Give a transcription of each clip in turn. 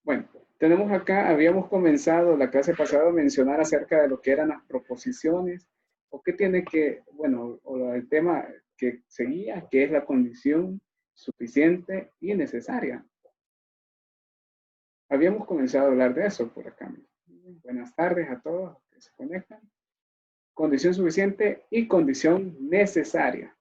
Bueno, tenemos acá, habíamos comenzado la clase pasada a mencionar acerca de lo que eran las proposiciones, o qué tiene que, bueno, o el tema que seguía, que es la condición suficiente y necesaria. Habíamos comenzado a hablar de eso por acá. Buenas tardes a todos los que se conectan. Condición suficiente y condición necesaria.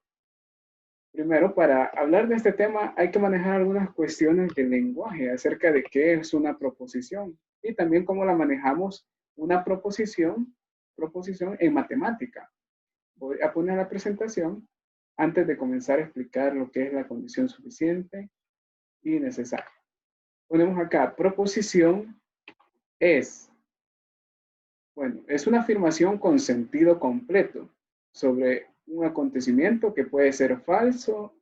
Primero, para hablar de este tema hay que manejar algunas cuestiones del lenguaje acerca de qué es una proposición y también cómo la manejamos una proposición en matemática. Voy a poner la presentación antes de comenzar a explicar lo que es la condición suficiente y necesaria. Ponemos acá, proposición es, bueno, es una afirmación con sentido completo sobre un acontecimiento que puede ser falso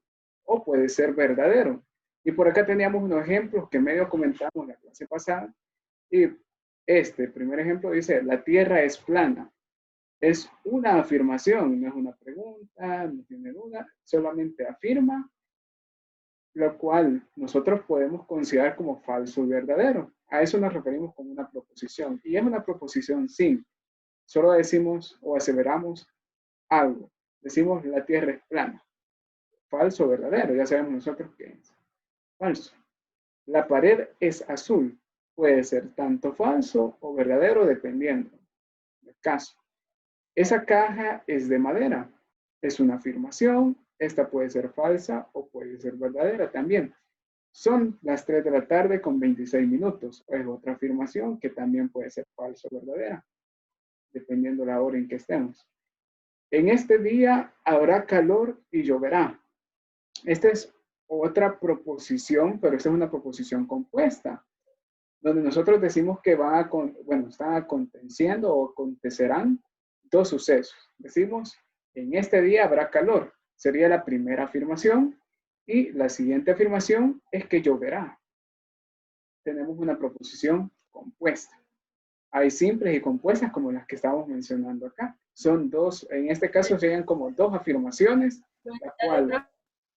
o puede ser verdadero. Y por acá teníamos unos ejemplos que medio comentamos en la clase pasada. Y este primer ejemplo dice, la Tierra es plana. Es una afirmación, no es una pregunta, no tiene duda, solamente afirma, lo cual nosotros podemos considerar como falso y verdadero. A eso nos referimos como una proposición. Y es una proposición simple. Solo decimos o aseveramos algo. Decimos la Tierra es plana. Falso o verdadero, ya sabemos nosotros qué es. Falso. La pared es azul. Puede ser tanto falso o verdadero dependiendo del caso. Esa caja es de madera. Es una afirmación. Esta puede ser falsa o puede ser verdadera también. Son las 3 de la tarde con 26 minutos. Es otra afirmación que también puede ser falsa o verdadera, dependiendo la hora en que estemos. En este día habrá calor y lloverá. Esta es otra proposición, pero esta es una proposición compuesta, donde nosotros decimos que están aconteciendo o acontecerán dos sucesos. Decimos, en este día habrá calor. Sería la primera afirmación. Y la siguiente afirmación es que lloverá. Tenemos una proposición compuesta. Hay simples y compuestas como las que estamos mencionando acá. Son dos, en este caso serían como dos afirmaciones, la cual,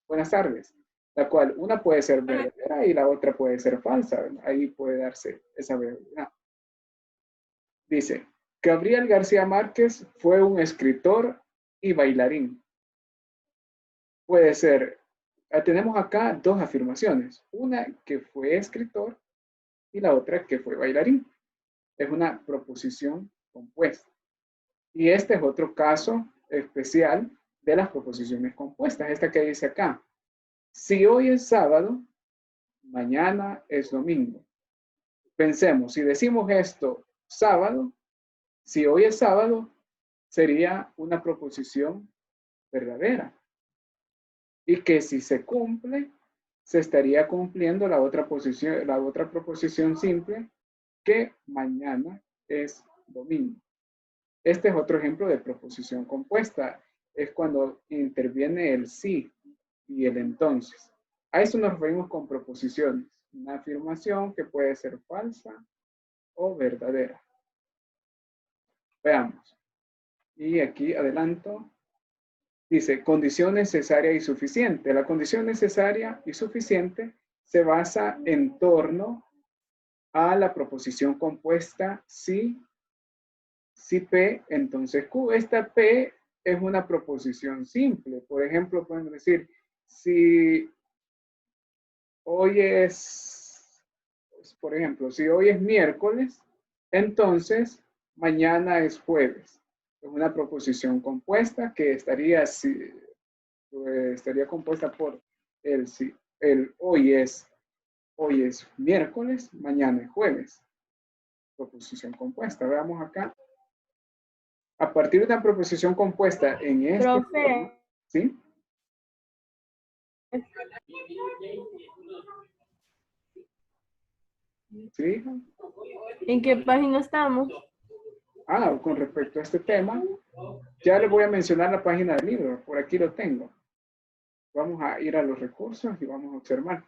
buenas tardes, la cual una puede ser verdadera y la otra puede ser falsa, ¿verdad? Ahí puede darse esa verdad. Dice, Gabriel García Márquez fue un escritor y bailarín. Puede ser, tenemos acá dos afirmaciones, una que fue escritor y la otra que fue bailarín. Es una proposición compuesta. Y este es otro caso especial de las proposiciones compuestas, esta que dice acá. Si hoy es sábado, mañana es domingo. Pensemos, si decimos esto sábado, si hoy es sábado, sería una proposición verdadera. Y que si se cumple, se estaría cumpliendo la otra proposición simple, que mañana es domingo. Este es otro ejemplo de proposición compuesta. Es cuando interviene el sí y el entonces. A eso nos referimos con proposiciones. Una afirmación que puede ser falsa o verdadera. Veamos. Y aquí adelanto. Dice, condición necesaria y suficiente. La condición necesaria y suficiente se basa en torno a la proposición compuesta si P, entonces Q. Esta P es una proposición simple. Por ejemplo, podemos decir, si hoy es, por ejemplo, si hoy es miércoles, entonces mañana es jueves. Es una proposición compuesta que estaría compuesta por el hoy es miércoles, mañana es jueves. Proposición compuesta. Veamos acá. A partir de una proposición compuesta en este forma, ¿sí? ¿Sí? ¿En qué página estamos? Con respecto a este tema, ya les voy a mencionar la página del libro, por aquí lo tengo. Vamos a ir a los recursos y vamos a observar.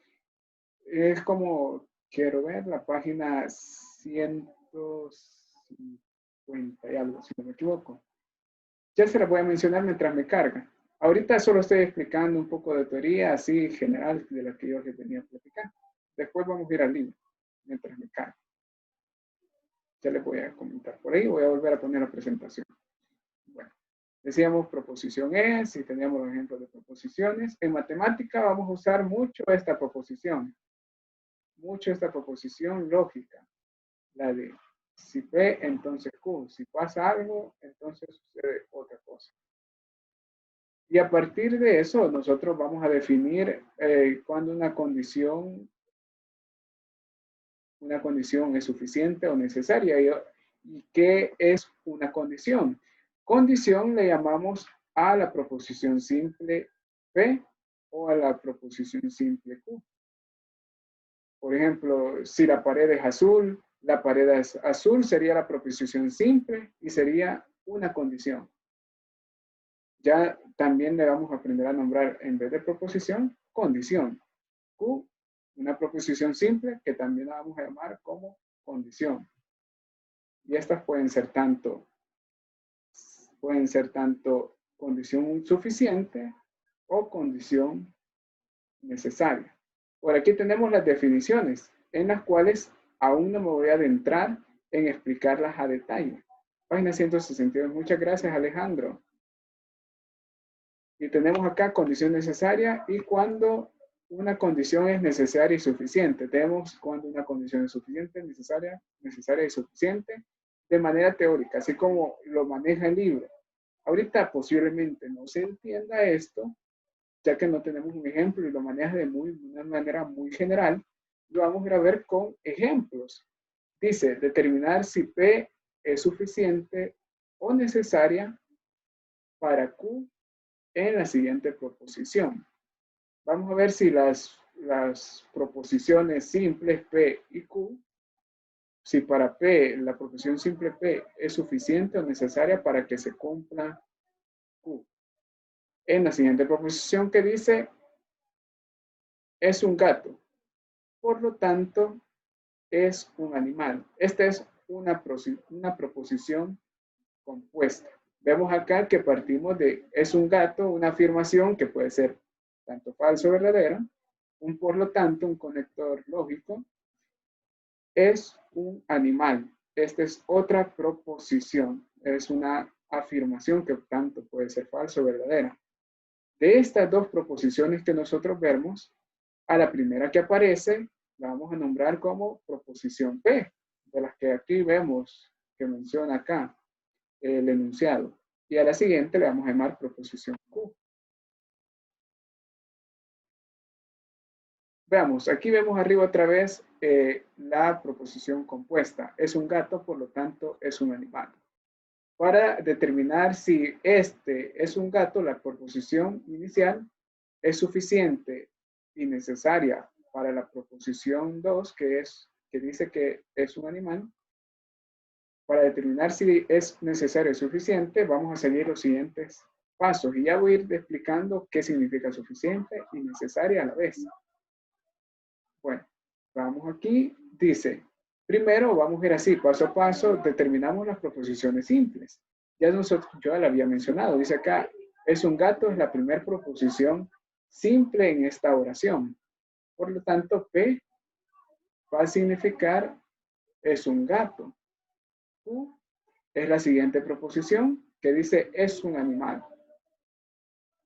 Es como, quiero ver, la página 150 y algo, si no me equivoco. Ya se la voy a mencionar mientras me carga. Ahorita solo estoy explicando un poco de teoría así general de la que yo les venía a platicar. Después vamos a ir al libro. mientras me cargo. Ya les voy a comentar por ahí, voy a volver a poner la presentación. Bueno, decíamos proposición es, y teníamos los ejemplos de proposiciones. En matemática vamos a usar mucho esta proposición lógica, la de si P, entonces Q, si pasa algo, entonces sucede otra cosa. Y a partir de eso, nosotros vamos a definir cuando una condición es suficiente o necesaria. ¿Y qué es una condición? Condición le llamamos a la proposición simple P o a la proposición simple Q. Por ejemplo, si la pared es azul, la pared es azul sería la proposición simple y sería una condición. Ya también le vamos a aprender a nombrar, en vez de proposición, condición. Q, una proposición simple que también la vamos a llamar como condición. Y estas pueden ser tanto condición suficiente o condición necesaria. Por aquí tenemos las definiciones, en las cuales aún no me voy a adentrar en explicarlas a detalle. Página 162. Muchas gracias, Alejandro. Y tenemos acá condición necesaria y cuando una condición es necesaria y suficiente. Tenemos cuando una condición es suficiente, necesaria y suficiente de manera teórica, así como lo maneja el libro. Ahorita posiblemente no se entienda esto, ya que no tenemos un ejemplo y lo maneja de una manera muy general. Lo vamos a ir a ver con ejemplos. Dice, determinar si P es suficiente o necesaria para Q en la siguiente proposición. Vamos a ver si las proposiciones simples P y Q, si para P, la proposición simple P es suficiente o necesaria para que se cumpla Q. En la siguiente proposición que dice, es un gato, por lo tanto, es un animal. Esta es una proposición compuesta. Vemos acá que partimos de es un gato, una afirmación que puede ser tanto falso o verdadera, un por lo tanto, un conector lógico, es un animal. Esta es otra proposición, es una afirmación que tanto puede ser falso o verdadera. De estas dos proposiciones que nosotros vemos, a la primera que aparece, la vamos a nombrar como proposición P, de las que aquí vemos que menciona acá el enunciado. Y a la siguiente le vamos a llamar proposición Q. Veamos, aquí vemos arriba otra vez la proposición compuesta. Es un gato, por lo tanto, es un animal. Para determinar si este es un gato, la proposición inicial es suficiente y necesaria para la proposición 2, que dice que es un animal. Para determinar si es necesario y suficiente, vamos a seguir los siguientes pasos. Y ya voy a ir explicando qué significa suficiente y necesaria a la vez. Bueno, vamos aquí. Dice, primero vamos a ir así, paso a paso, determinamos las proposiciones simples. Ya yo ya la había mencionado. Dice acá, es un gato, es la primera proposición simple en esta oración. Por lo tanto, P va a significar es un gato. Q es la siguiente proposición que dice es un animal.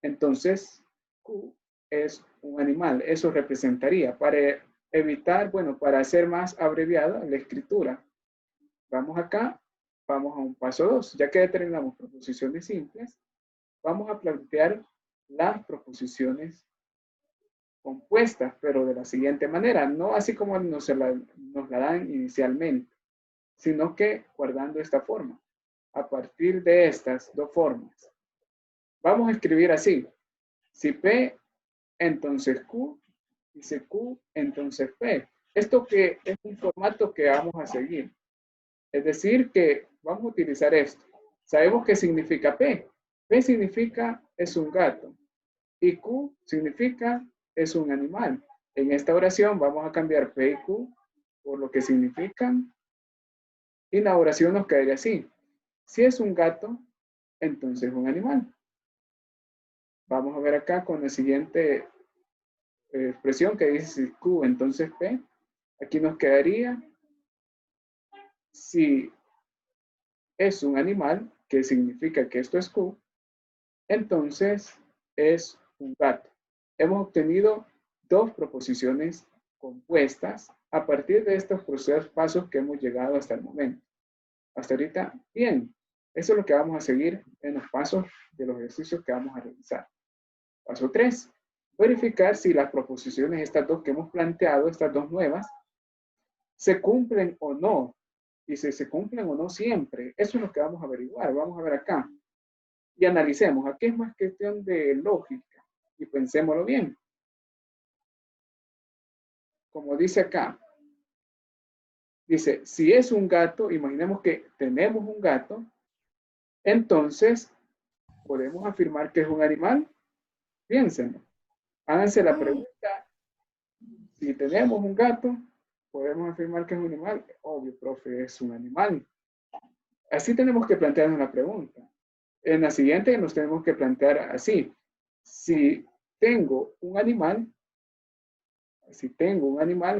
Entonces, Q es un animal. Eso representaría para evitar, bueno, para hacer más abreviada la escritura. Vamos acá, vamos a un paso 2. Ya que determinamos proposiciones simples, vamos a plantear las proposiciones compuestas, pero de la siguiente manera, no así como nos la dan inicialmente, sino que guardando esta forma. A partir de estas dos formas, vamos a escribir así. Si P, entonces Q, y si Q, entonces P. Esto que es un formato que vamos a seguir. Es decir, que vamos a utilizar esto. Sabemos qué significa P. P significa es un gato. Y Q significa es un animal. En esta oración vamos a cambiar P y Q por lo que significan. Y la oración nos quedaría así. Si es un gato, entonces es un animal. Vamos a ver acá con la siguiente expresión que dice si Q, entonces P. Aquí nos quedaría si es un animal, que significa que esto es Q, entonces es un gato. Hemos obtenido dos proposiciones compuestas a partir de estos procesos pasos que hemos llegado hasta el momento. Hasta ahorita, bien. Eso es lo que vamos a seguir en los pasos de los ejercicios que vamos a realizar. Paso 3. Verificar si las proposiciones, estas dos que hemos planteado, estas dos nuevas, se cumplen o no. Y si se cumplen o no siempre. Eso es lo que vamos a averiguar. Vamos a ver acá. Y analicemos. Aquí es más cuestión de lógica. Y pensémoslo bien. Como dice acá. Dice, si es un gato, imaginemos que tenemos un gato, entonces podemos afirmar que es un animal. Piénsenlo. Háganse la pregunta. Si tenemos un gato, podemos afirmar que es un animal. Obvio, profe, es un animal. Así tenemos que plantearnos la pregunta. En la siguiente nos tenemos que plantear así. Si tengo un animal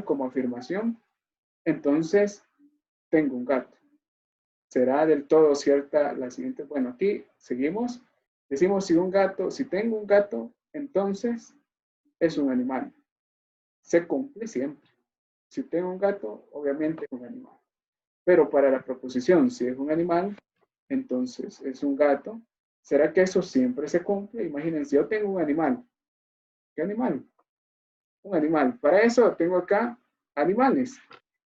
como afirmación, entonces tengo un gato. ¿Será del todo cierta la siguiente? Bueno, aquí seguimos. Decimos si tengo un gato, entonces es un animal. Se cumple siempre. Si tengo un gato, obviamente es un animal. Pero para la proposición, si es un animal, entonces es un gato. ¿Será que eso siempre se cumple? Imagínense, yo tengo un animal. ¿Qué animal? Un animal. Para eso tengo acá animales.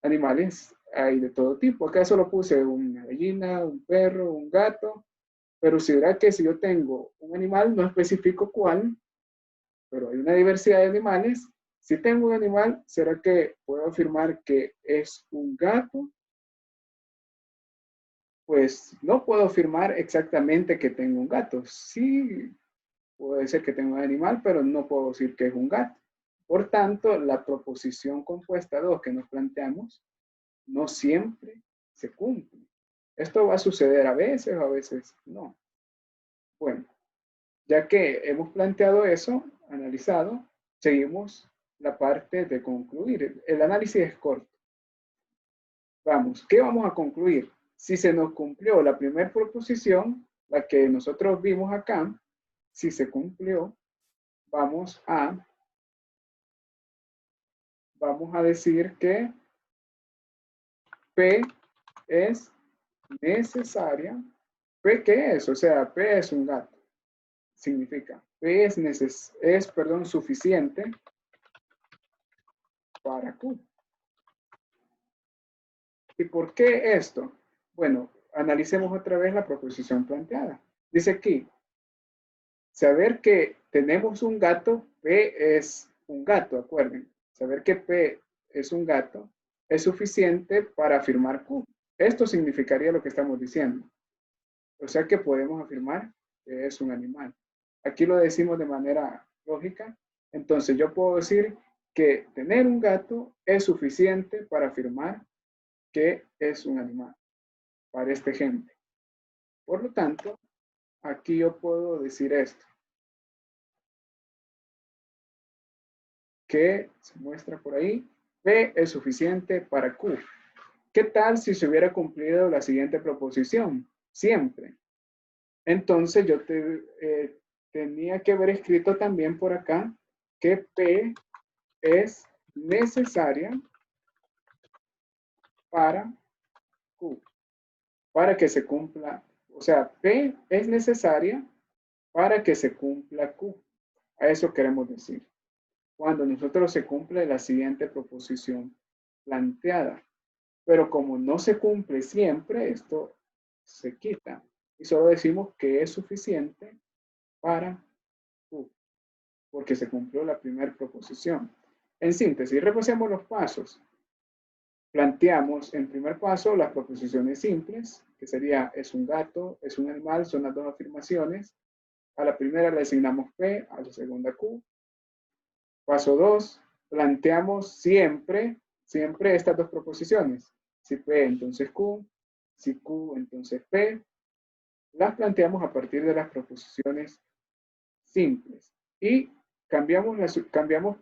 Animales hay de todo tipo. Acá solo puse una gallina, un perro, un gato. Pero si verá que si yo tengo un animal, no especifico cuál, pero hay una diversidad de animales. Si tengo un animal, ¿será que puedo afirmar que es un gato? Pues no puedo afirmar exactamente que tengo un gato. Sí, puede ser que tenga un animal, pero no puedo decir que es un gato. Por tanto, la proposición compuesta 2 que nos planteamos no siempre se cumple. Esto va a suceder a veces no. Bueno, ya que hemos planteado eso, analizado, seguimos la parte de concluir. El análisis es corto. Vamos, ¿qué vamos a concluir? Si se nos cumplió la primera proposición, la que nosotros vimos acá, si se cumplió, vamos a decir que P es necesaria. ¿P qué es? O sea, P es un gato. Significa, P es suficiente para Q. ¿Y por qué esto? Bueno, analicemos otra vez la proposición planteada. Dice aquí, saber que tenemos un gato, P es un gato, acuerden. Saber que P es un gato es suficiente para afirmar Q. Esto significaría lo que estamos diciendo. O sea que podemos afirmar que es un animal. Aquí lo decimos de manera lógica. Entonces yo puedo decir que tener un gato es suficiente para afirmar que es un animal, para este ejemplo. Por lo tanto, aquí yo puedo decir esto, que se muestra por ahí, P es suficiente para Q. ¿Qué tal si se hubiera cumplido la siguiente proposición? Siempre. Entonces yo tenía que haber escrito también por acá que P es necesaria para Q, para que se cumpla, o sea, P es necesaria para que se cumpla Q. A eso queremos decir. Cuando nosotros se cumple la siguiente proposición planteada. Pero como no se cumple siempre, esto se quita. Y solo decimos que es suficiente para Q, porque se cumplió la primera proposición. En síntesis, repasemos los pasos. Planteamos en primer paso las proposiciones simples, que sería es un gato, es un animal, son las dos afirmaciones. A la primera le asignamos P, a la segunda Q. Paso 2, planteamos siempre estas dos proposiciones. Si P, entonces Q. Si Q, entonces P. Las planteamos a partir de las proposiciones simples. Y cambiamos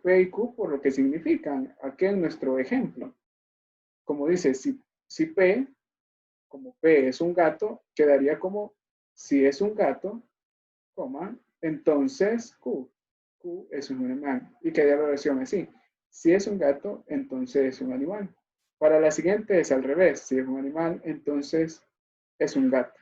P y Q por lo que significan aquí en nuestro ejemplo. como dice, si P, como P es un gato, quedaría como si es un gato, coma, entonces Q. Q es un animal. Y quedaría la oración así. Si es un gato, entonces es un animal. Para la siguiente es al revés. Si es un animal, entonces es un gato.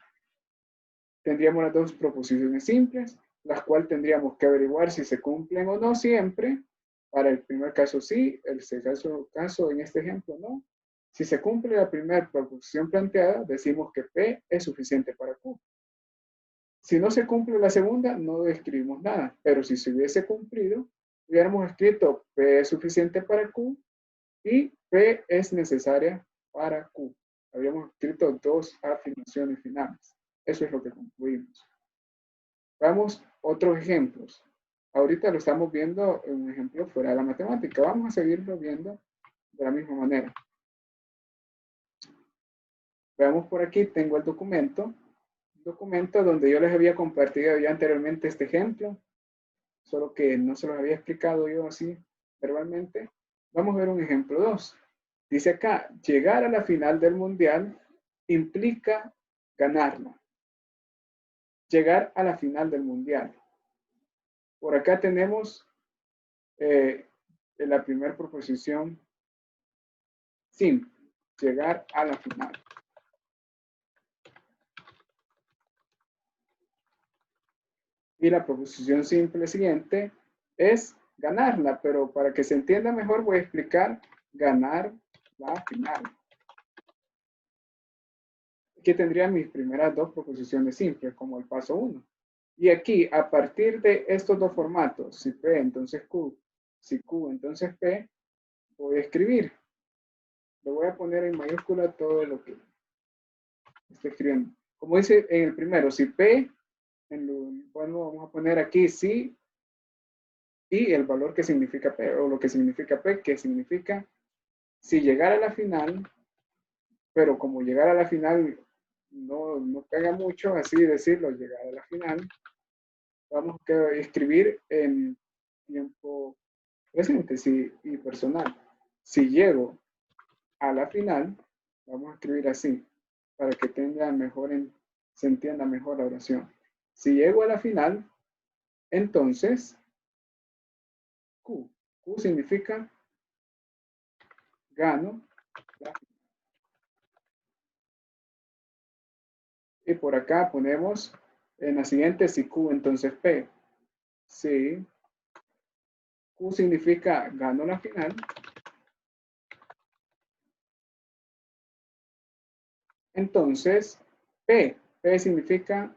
Tendríamos las dos proposiciones simples, las cuales tendríamos que averiguar si se cumplen o no siempre. Para el primer caso sí, el segundo caso en este ejemplo no. Si se cumple la primera proposición planteada, decimos que P es suficiente para Q. Si no se cumple la segunda, no escribimos nada, pero si se hubiese cumplido, hubiéramos escrito P es suficiente para Q y P es necesaria para Q. Habíamos escrito dos afirmaciones finales. Eso es lo que concluimos. Veamos otros ejemplos. Ahorita lo estamos viendo en un ejemplo fuera de la matemática. Vamos a seguirlo viendo de la misma manera. Veamos por aquí, tengo el documento. Un documento donde yo les había compartido ya anteriormente este ejemplo, solo que no se los había explicado yo así verbalmente. Vamos a ver un ejemplo 2. Dice acá, llegar a la final del mundial implica ganarla. Llegar a la final del mundial. Por acá tenemos la primera proposición simple, llegar a la final. Y la proposición simple siguiente es ganarla, pero para que se entienda mejor voy a explicar ganar la final. Aquí tendría mis primeras dos proposiciones simples como el paso 1. Y aquí, a partir de estos dos formatos, si P, entonces Q, si Q, entonces P, voy a escribir. Lo voy a poner en mayúscula todo lo que estoy escribiendo. Como dice en el primero, si P, bueno, vamos a poner aquí si y el valor que significa P, o lo que significa P, que significa si llegara a la final, pero como llegar a la final no pega mucho, así decirlo, llegar a la final, vamos a escribir en tiempo presente y personal. Si llego a la final, vamos a escribir así, para que se entienda mejor la oración. Si llego a la final, entonces Q. Q significa gano la final. Y por acá ponemos en la siguiente si Q, entonces P. Si Q significa gano la final, entonces P significa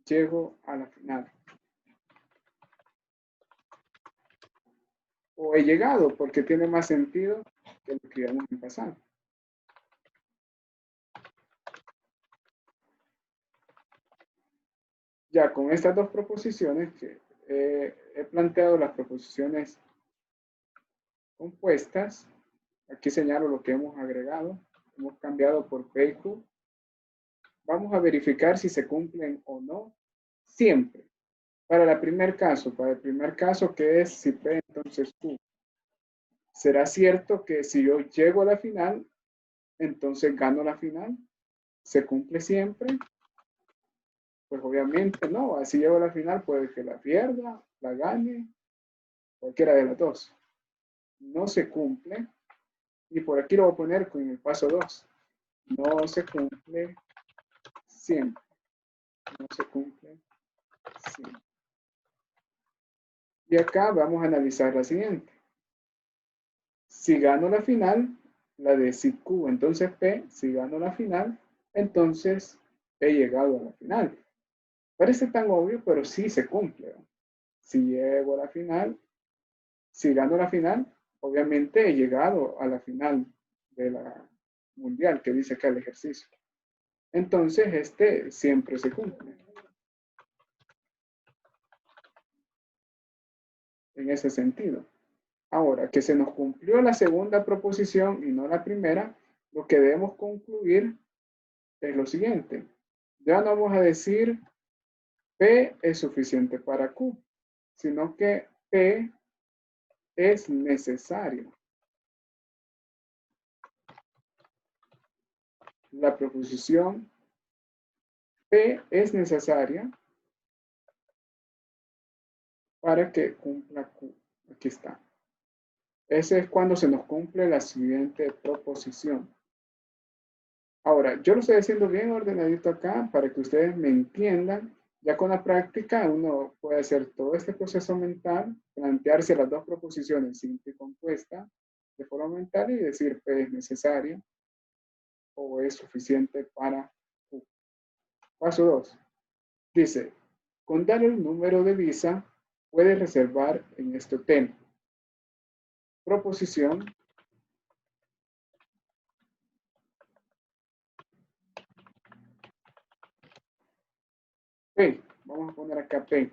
llego a la final. O he llegado, porque tiene más sentido que lo que íbamos en pasado. Ya con estas dos proposiciones que he planteado las proposiciones compuestas, aquí señalo lo que hemos agregado, hemos cambiado por P y Q. Vamos a verificar si se cumplen o no siempre. Para el primer caso que es si P, entonces Q. ¿Será cierto que si yo llego a la final, entonces gano la final? ¿Se cumple siempre? Pues obviamente no. Así llego a la final, puede que la pierda, la gane, cualquiera de las dos. No se cumple. Y por aquí lo voy a poner con el paso 2. No se cumple siempre. No se cumple siempre. Y acá vamos a analizar la siguiente. Si gano la final, la de si Q, entonces P, si gano la final, entonces he llegado a la final. Parece tan obvio, pero sí se cumple. Si llego a la final, si gano la final, obviamente he llegado a la final de la mundial que dice acá el ejercicio. Entonces, este siempre se cumple. En ese sentido. Ahora, que se nos cumplió la segunda proposición y no la primera, lo que debemos concluir es lo siguiente. Ya no vamos a decir P es suficiente para Q, sino que P es necesario la proposición P es necesaria para que cumpla Q. Aquí está. Ese es cuando se nos cumple la siguiente proposición. Ahora, yo lo estoy haciendo bien ordenadito acá para que ustedes me entiendan. Ya con la práctica uno puede hacer todo este proceso mental, plantearse las dos proposiciones simple y compuesta de forma mental y decir P es necesaria o es suficiente para Q. Paso 2. Dice, con dar el número de visa, puede reservar en este hotel. Proposición. P. Vamos a poner acá P.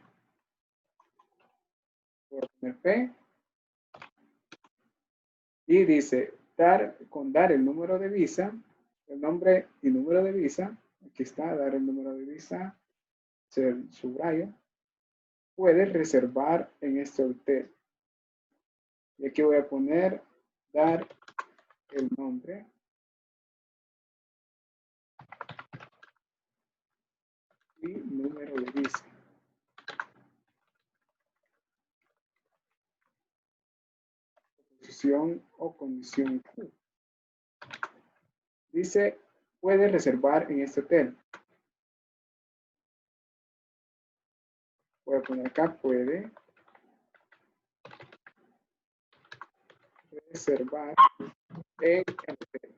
Voy a poner P. Y dice, con dar el número de visa, el nombre y número de visa, aquí está, dar el número de visa, se subrayo, puede reservar en este hotel. Y aquí voy a poner, dar el nombre y número de visa. Proposición o condición Q. Dice, puede reservar en este hotel. Voy a poner acá, puede reservar en el hotel.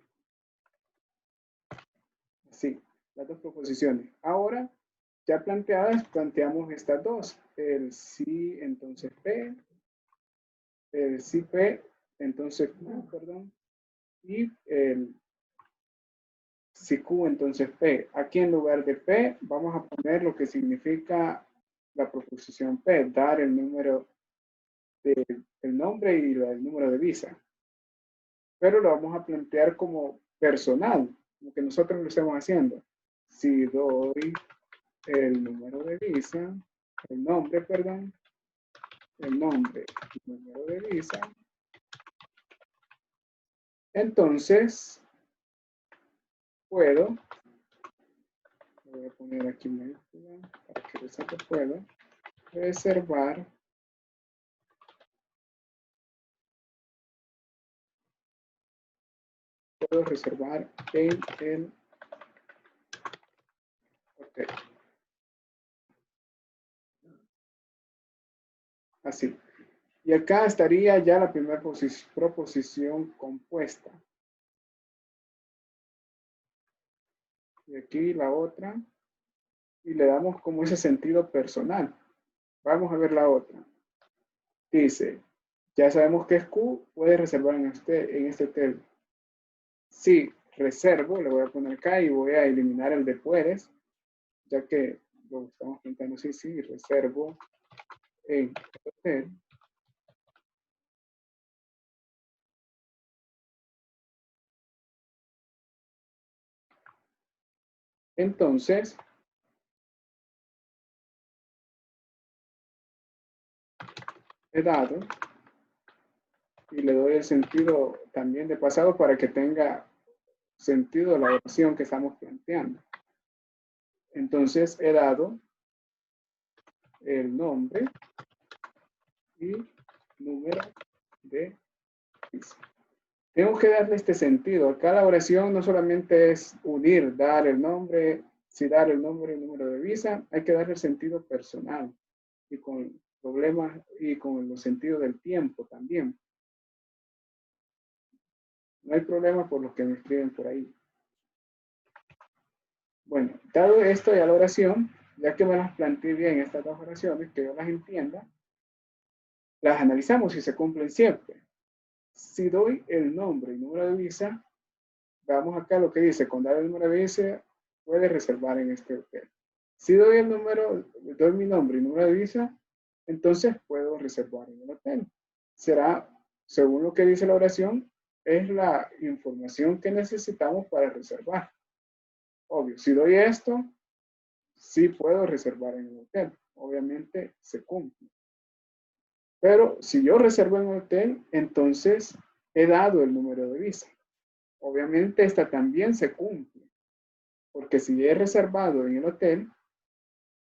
Así, las dos proposiciones. Ahora, ya planteadas, planteamos estas dos. El sí, entonces P. El sí P, entonces Q, perdón. Y el si Q, entonces P. Aquí en lugar de P, vamos a poner lo que significa la proposición P, dar el número el nombre y el número de visa. Pero lo vamos a plantear como personal, como que nosotros lo estamos haciendo. Si doy el número de visa, el nombre, perdón, el nombre y número de visa, entonces puedo, voy a poner aquí mayúscula para que sepa que puedo reservar en el hotel. Así. Y acá estaría ya la primera proposición compuesta. Y aquí la otra. Y le damos como ese sentido personal. Vamos a ver la otra. Dice, ya sabemos que es Q, puede reservar en este hotel. Sí, reservo, le voy a poner acá y voy a eliminar el de puedes, ya que lo estamos pintando así, sí, reservo en el hotel. Entonces, he dado y le doy el sentido también de pasado para que tenga sentido la oración que estamos planteando. Entonces, he dado el nombre y número de visa. Tengo que darle este sentido. Acá la oración no solamente es unir, dar el nombre, si dar el nombre y número de visa, hay que darle el sentido personal y con problemas y con los sentidos del tiempo también. No hay problema por los que me escriben por ahí. Bueno, dado esto ya la oración, ya que me las planteé bien estas dos oraciones, que yo las entienda, las analizamos y se cumplen siempre. Si doy el nombre y número de visa, veamos acá lo que dice, con dar el número de visa, puede reservar en este hotel. Si doy el número, doy mi nombre y número de visa, entonces puedo reservar en el hotel. Será, según lo que dice la oración, es la información que necesitamos para reservar. Obvio, si doy esto, sí puedo reservar en el hotel. Obviamente se cumple. Pero si yo reservo en el hotel, entonces he dado el número de visa. Obviamente esta también se cumple. Porque si he reservado en el hotel,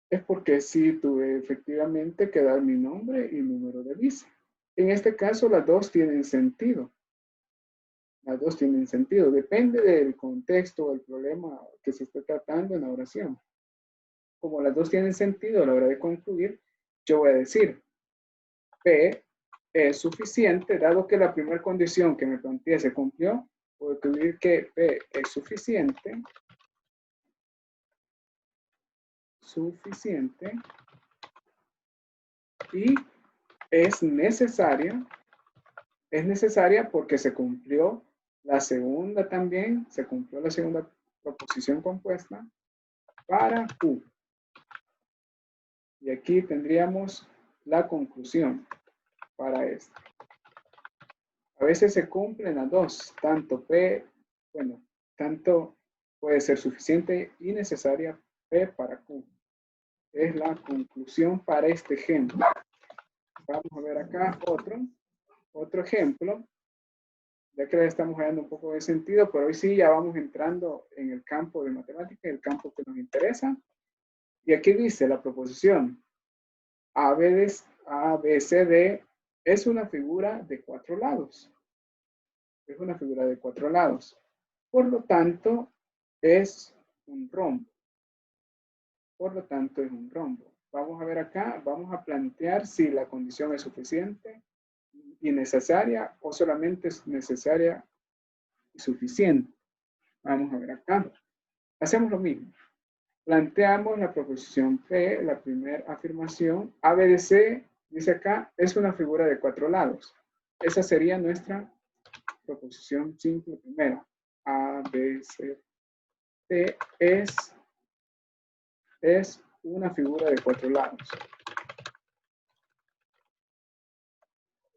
es porque sí tuve efectivamente que dar mi nombre y número de visa. En este caso, las dos tienen sentido. Las dos tienen sentido. Depende del contexto o el problema que se esté tratando en la oración. Como las dos tienen sentido a la hora de concluir, yo voy a decir, P es suficiente, dado que la primera condición que me planteé se cumplió, puedo escribir que P es suficiente, y es necesaria porque se cumplió la segunda también, se cumplió la segunda proposición compuesta para Q. Y aquí tendríamos la conclusión para esto. A veces se cumplen las dos, tanto P, bueno, tanto puede ser suficiente y necesaria P para Q. Es la conclusión para este ejemplo. Vamos a ver acá otro ejemplo, ya que le estamos dando un poco de sentido, pero hoy sí ya vamos entrando en el campo de matemática, el campo que nos interesa. Y aquí dice la proposición, ABCD es una figura de 4 lados. Es una figura de 4 lados. Por lo tanto, es un rombo. Por lo tanto, es un rombo. Vamos a ver acá, vamos a plantear si la condición es suficiente y necesaria o solamente es necesaria y suficiente. Vamos a ver acá. Hacemos lo mismo. Planteamos la proposición P, la primera afirmación. ABDC, dice acá, es una figura de 4 lados. Esa sería nuestra proposición simple primera. ABCD es una figura de 4 lados.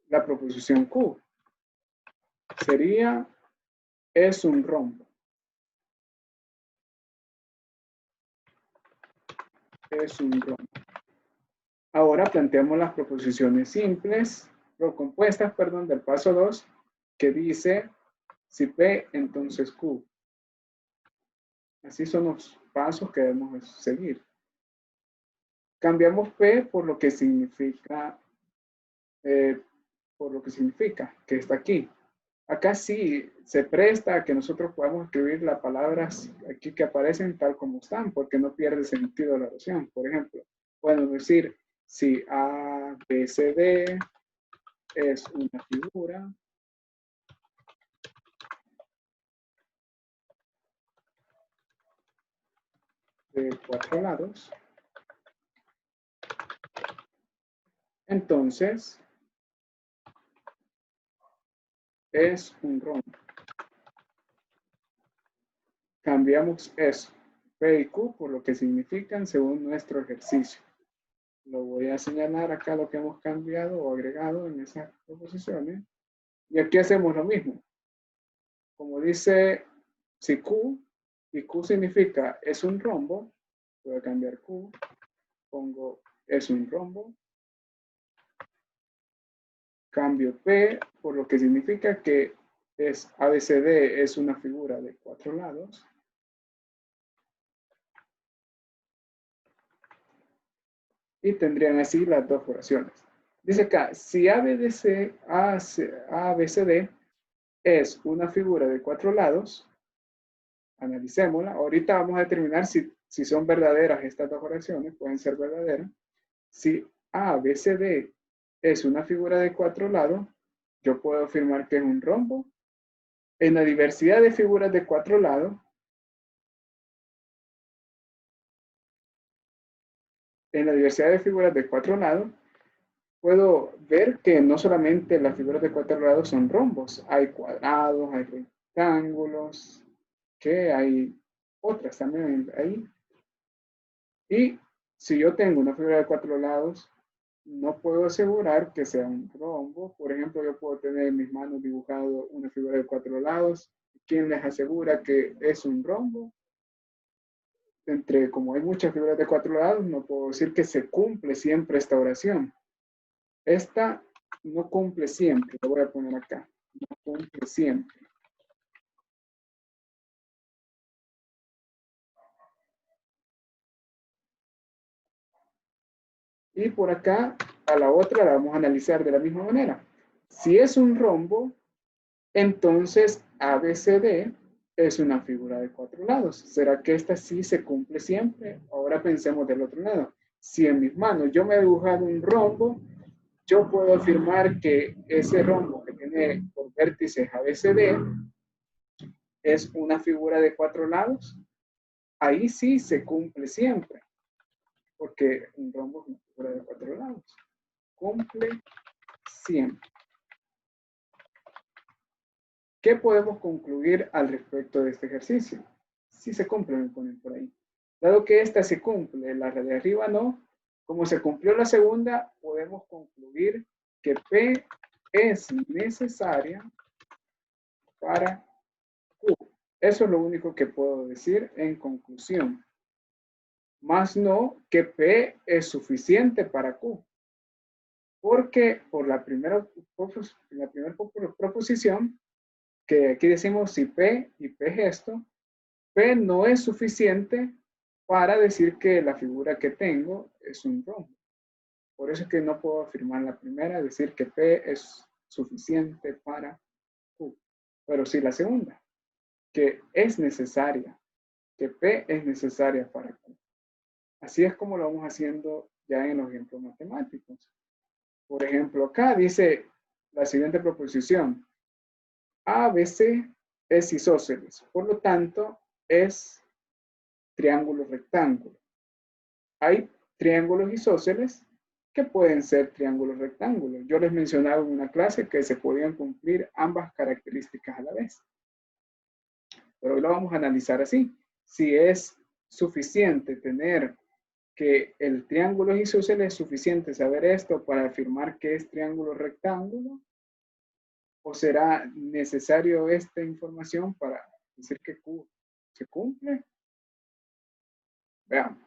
La proposición Q sería, es un rombo. Es un rombo. Ahora planteamos las proposiciones simples, o compuestas, perdón, del paso 2, que dice, si P, entonces Q. Así son los pasos que debemos seguir. Cambiamos P por lo que significa, que está aquí. Acá sí se presta a que nosotros podamos escribir las palabras aquí que aparecen tal como están, porque no pierde sentido la oración. Por ejemplo, podemos decir, si A, B, C, D es una figura de 4 lados, entonces es un rombo. Cambiamos eso, P y Q, por lo que significan según nuestro ejercicio. Lo voy a señalar acá lo que hemos cambiado o agregado en esas proposiciones. Y aquí hacemos lo mismo. Como dice, si Q, y Q significa es un rombo, voy a cambiar Q, pongo es un rombo, cambio P, por lo que significa que es ABCD es una figura de 4 lados. Y tendrían así las dos oraciones. Dice acá, si ABCD es una figura de 4 lados, analicémosla. Ahorita vamos a determinar si son verdaderas estas dos oraciones, pueden ser verdaderas. Si ABCD es una figura de 4 lados, yo puedo afirmar que es un rombo. En la diversidad de figuras de 4 lados, puedo ver que no solamente las figuras de 4 lados son rombos, hay cuadrados, hay rectángulos, que hay otras también ahí. Y si yo tengo una figura de 4 lados, no puedo asegurar que sea un rombo. Por ejemplo, yo puedo tener en mis manos dibujado una figura de 4 lados. ¿Quién les asegura que es un rombo? Como hay muchas figuras de 4 lados, no puedo decir que se cumple siempre esta oración. Esta no cumple siempre, lo voy a poner acá. No cumple siempre. Y por acá, a la otra la vamos a analizar de la misma manera. Si es un rombo, entonces ABCD es una figura de 4 lados. ¿Será que esta sí se cumple siempre? Ahora pensemos del otro lado. Si en mis manos yo me he dibujado un rombo, yo puedo afirmar que ese rombo que tiene por vértices ABCD es una figura de 4 lados. Ahí sí se cumple siempre, porque un rombo es una figura de 4 lados. Cumple siempre. ¿Qué podemos concluir al respecto de este ejercicio? Si se cumple, me ponen por ahí. Dado que esta se cumple, la de arriba no, como se cumplió la segunda, podemos concluir que P es necesaria para Q. Eso es lo único que puedo decir en conclusión. Más no que P es suficiente para Q. Porque por la primera proposición, que aquí decimos si P y P es esto, P no es suficiente para decir que la figura que tengo es un rombo. Por eso es que no puedo afirmar la primera, decir que P es suficiente para Q. Pero sí la segunda, que es necesaria, que P es necesaria para Q. Así es como lo vamos haciendo ya en los ejemplos matemáticos. Por ejemplo, acá dice la siguiente proposición. ABC es isósceles, por lo tanto, es triángulo rectángulo. Hay triángulos isósceles que pueden ser triángulos rectángulos. Yo les mencionaba en una clase que se podían cumplir ambas características a la vez. Pero hoy lo vamos a analizar así. Si es suficiente tener que el triángulo es isósceles, es suficiente saber esto para afirmar que es triángulo rectángulo, o será necesario esta información para decir que Q se cumple. Veamos.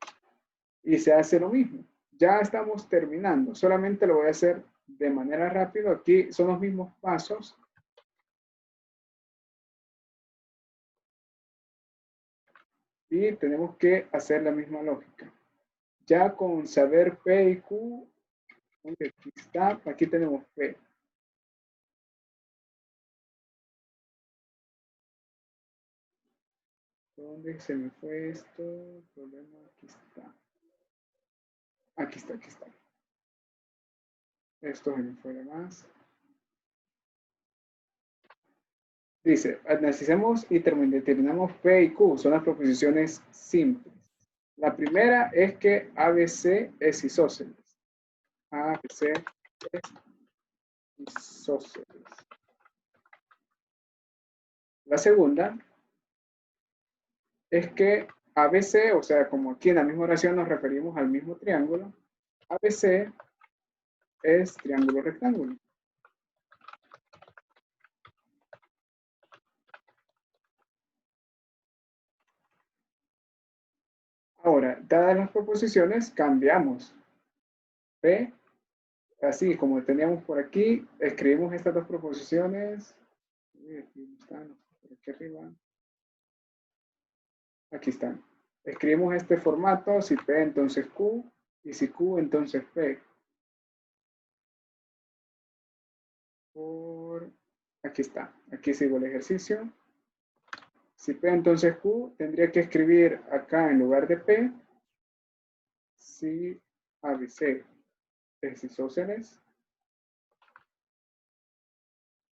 Y se hace lo mismo. Ya estamos terminando. Solamente lo voy a hacer de manera rápida. Aquí son los mismos pasos. Y tenemos que hacer la misma lógica. Ya con saber P y Q, aquí está, aquí tenemos P. ¿Dónde se me fue esto? El problema, aquí está. Aquí está, aquí está. Esto se me fue de más. Dice, analicemos y determinamos P y Q. Son las proposiciones simples. La primera es que ABC es isósceles. ABC es isósceles. La segunda es que ABC, o sea, como aquí en la misma oración nos referimos al mismo triángulo, ABC es triángulo rectángulo. Ahora, dadas las proposiciones, cambiamos. P, así como teníamos por aquí, escribimos estas dos proposiciones. Aquí están, por aquí arriba. Aquí están. Escribimos este formato, si P entonces Q, y si Q entonces P. Aquí está, aquí sigo el ejercicio. Si P entonces Q, tendría que escribir acá en lugar de P, si ABC es isósceles,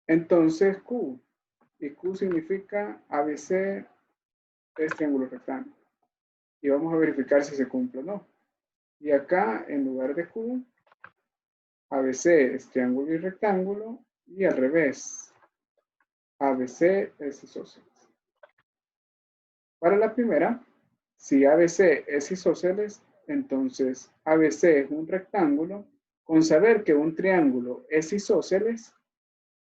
entonces Q, y Q significa ABC es triángulo rectángulo. Y vamos a verificar si se cumple o no. Y acá, en lugar de Q, ABC es triángulo y rectángulo, y al revés, ABC es isósceles. Para la primera, si ABC es isósceles, entonces ABC es un rectángulo. Con saber que un triángulo es isósceles,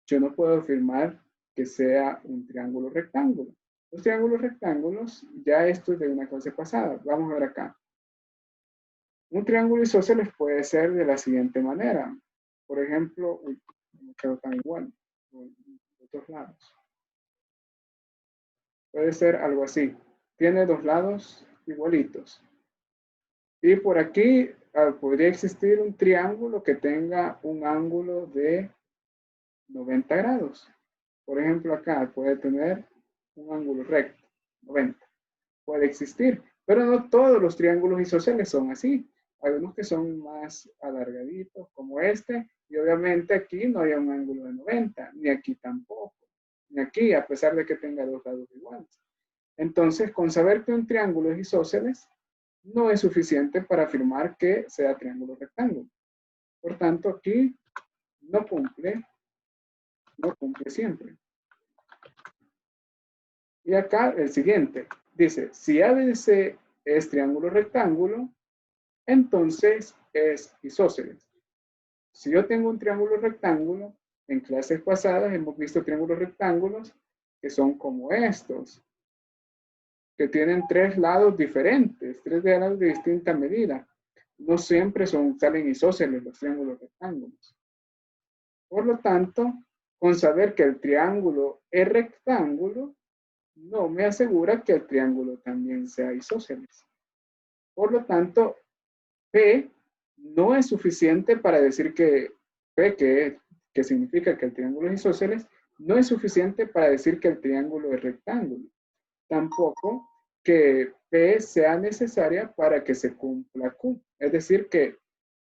yo no puedo afirmar que sea un triángulo rectángulo. Los triángulos rectángulos, ya esto es de una clase pasada. Vamos a ver acá. Un triángulo isósceles puede ser de la siguiente manera. Por ejemplo, no quedó tan igual, de dos lados. Puede ser algo así. Tiene dos lados igualitos. Y por aquí podría existir un triángulo que tenga un ángulo de 90 grados. Por ejemplo, acá puede tener un ángulo recto, 90. Puede existir, pero no todos los triángulos isósceles son así. Hay unos que son más alargaditos, como este, y obviamente aquí no hay un ángulo de 90, ni aquí tampoco, ni aquí, a pesar de que tenga dos lados iguales. Entonces, con saber que un triángulo es isósceles, no es suficiente para afirmar que sea triángulo rectángulo. Por tanto, aquí no cumple siempre. Y acá el siguiente, dice, si ABC es triángulo rectángulo, entonces es isósceles. Si yo tengo un triángulo rectángulo, en clases pasadas hemos visto triángulos rectángulos que son como estos, que tienen tres lados diferentes, tres lados de distinta medida. No siempre salen isósceles los triángulos rectángulos. Por lo tanto, con saber que el triángulo es rectángulo, no me asegura que el triángulo también sea isósceles. Por lo tanto, P no es suficiente para decir que P, que significa que el triángulo es isósceles, no es suficiente para decir que el triángulo es rectángulo. Tampoco que P sea necesaria para que se cumpla Q. Es decir, que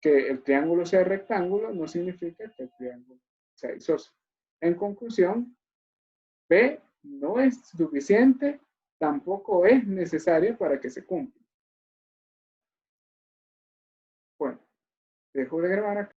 el triángulo sea rectángulo no significa que el triángulo sea isósceles. En conclusión, P no es suficiente, tampoco es necesaria para que se cumpla. Bueno, dejo de grabar acá.